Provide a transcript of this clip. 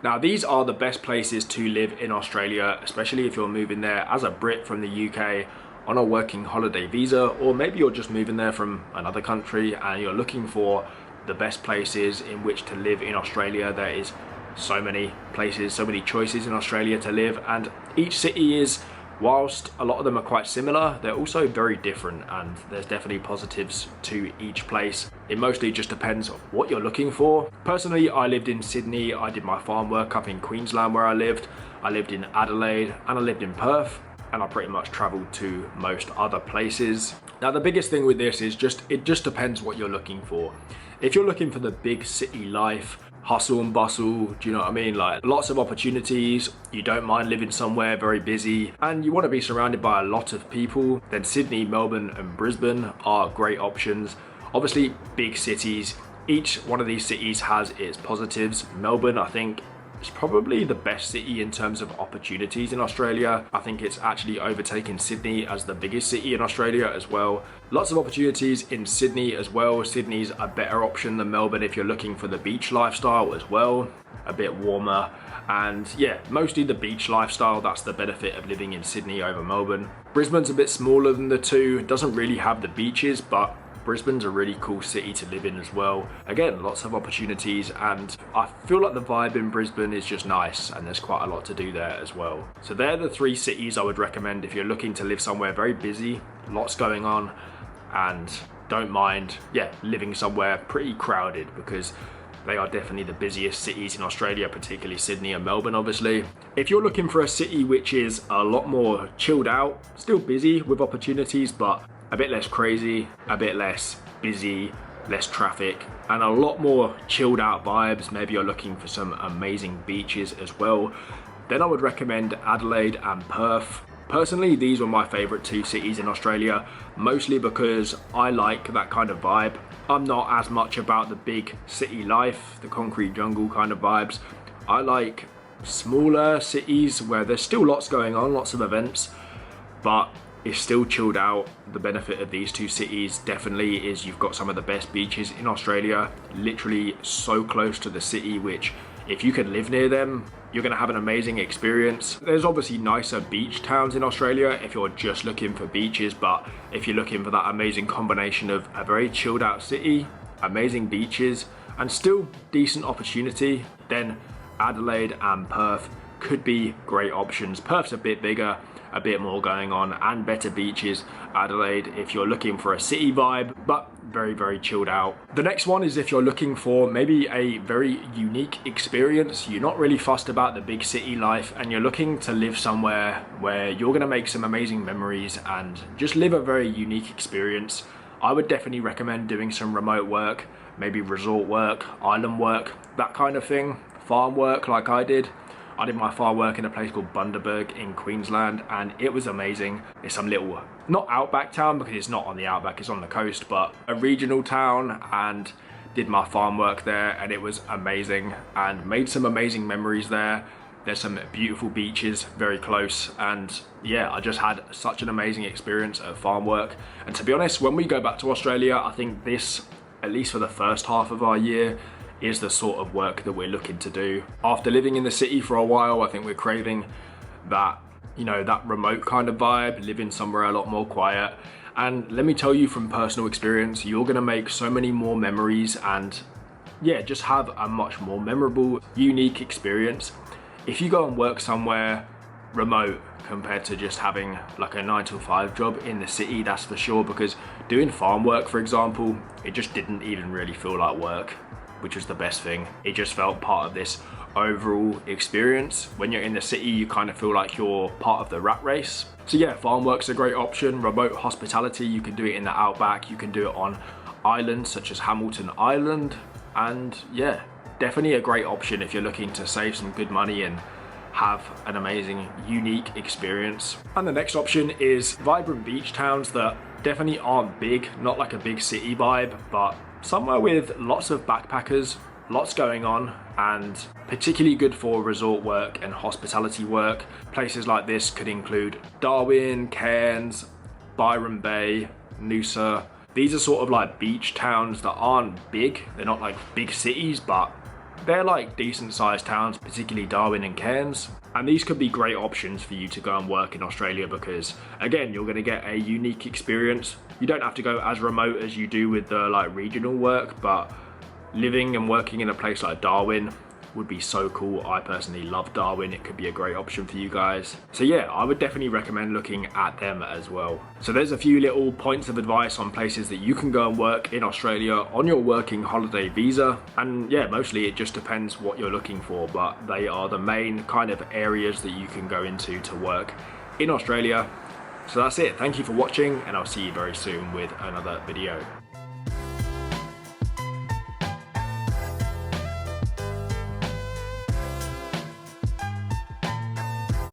Now, these are the best places to live in Australia, especially if you're moving there as a Brit from the UK on a working holiday visa, or maybe you're just moving there from another country and you're looking for the best places in which to live in Australia. There is so many places, so many choices in Australia to live, and each city is, whilst a lot of them are quite similar, they're also very different, and there's definitely positives to each place. It mostly just depends on what you're looking for. Personally, I lived in Sydney. I did my farm work up in Queensland where I lived in Adelaide, and I lived in Perth, and I pretty much traveled to most other places. Now, the biggest thing with this is it just depends what you're looking for. If you're looking for the big city life, hustle and bustle, do you know what I mean? Like lots of opportunities, you don't mind living somewhere very busy, and you want to be surrounded by a lot of people, then Sydney, Melbourne and Brisbane are great options. Obviously, big cities, each one of these cities has its positives. Melbourne, I think, is probably the best city in terms of opportunities in Australia. I think it's actually overtaken Sydney as the biggest city in Australia as well. Lots of opportunities in Sydney as well. Sydney's a better option than Melbourne if you're looking for the beach lifestyle as well. A bit warmer, and yeah, mostly the beach lifestyle. That's the benefit of living in Sydney over Melbourne. Brisbane's a bit smaller than the two. It doesn't really have the beaches, but Brisbane's a really cool city to live in as well. Again, lots of opportunities, and I feel like the vibe in Brisbane is just nice, and there's quite a lot to do there as well. So they're the three cities I would recommend if you're looking to live somewhere very busy, lots going on, and don't mind, living somewhere pretty crowded, because they are definitely the busiest cities in Australia, particularly Sydney and Melbourne, obviously. If you're looking for a city which is a lot more chilled out, still busy with opportunities, but a bit less crazy, a bit less busy, less traffic, and a lot more chilled out vibes, maybe you're looking for some amazing beaches as well, then I would recommend Adelaide and Perth. Personally, these were my favourite two cities in Australia, mostly because I like that kind of vibe. I'm not as much about the big city life, the concrete jungle kind of vibes. I like smaller cities where there's still lots going on, lots of events, but it's still chilled out. The benefit of these two cities definitely is you've got some of the best beaches in Australia, literally so close to the city, which if you can live near them, you're gonna have an amazing experience. There's obviously nicer beach towns in Australia if you're just looking for beaches, but if you're looking for that amazing combination of a very chilled out city, amazing beaches, and still decent opportunity, then Adelaide and Perth could be great options. Perth's a bit bigger, a bit more going on, and better beaches. Adelaide if you're looking for a city vibe, but very, very chilled out. The next one is if you're looking for maybe a very unique experience. You're not really fussed about the big city life, and you're looking to live somewhere where you're gonna make some amazing memories and just live a very unique experience. I would definitely recommend doing some remote work, maybe resort work, island work, that kind of thing. Farm work like I did. I did my farm work in a place called Bundaberg in Queensland, and it was amazing. It's some little, not outback town because it's not on the outback, it's on the coast, but a regional town, and did my farm work there, and it was amazing and made some amazing memories there. There's some beautiful beaches very close, and yeah, I just had such an amazing experience at farm work. And to be honest, when we go back to Australia, I think this, at least for the first half of our year, is the sort of work that we're looking to do. After living in the city for a while, I think we're craving that, that remote kind of vibe, living somewhere a lot more quiet. And let me tell you from personal experience, you're gonna make so many more memories and just have a much more memorable, unique experience if you go and work somewhere remote compared to just having like a 9 to 5 job in the city, that's for sure. Because doing farm work, for example, it just didn't even really feel like work, which was the best thing. It just felt part of this overall experience. When you're in the city, you kind of feel like you're part of the rat race. So yeah, farm work's a great option. Remote hospitality, you can do it in the outback, you can do it on islands such as Hamilton Island, and yeah, definitely a great option if you're looking to save some good money and have an amazing, unique experience. And the next option is vibrant beach towns that definitely aren't big, not like a big city vibe, but somewhere with lots of backpackers, lots going on, and particularly good for resort work and hospitality work. Places like this could include Darwin, Cairns, Byron Bay, Noosa. These are sort of like beach towns that aren't big. They're not like big cities, but They're like decent sized towns, particularly Darwin and Cairns. And these could be great options for you to go and work in Australia because, again, you're going to get a unique experience. You don't have to go as remote as you do with the like regional work, but living and working in a place like Darwin would be so cool. I personally love Darwin. It could be a great option for you guys. So yeah, I would definitely recommend looking at them as well. So there's a few little points of advice on places that you can go and work in Australia on your working holiday visa. And yeah, mostly it just depends what you're looking for, but they are the main kind of areas that you can go into to work in Australia. So that's it. Thank you for watching, and I'll see you very soon with another video.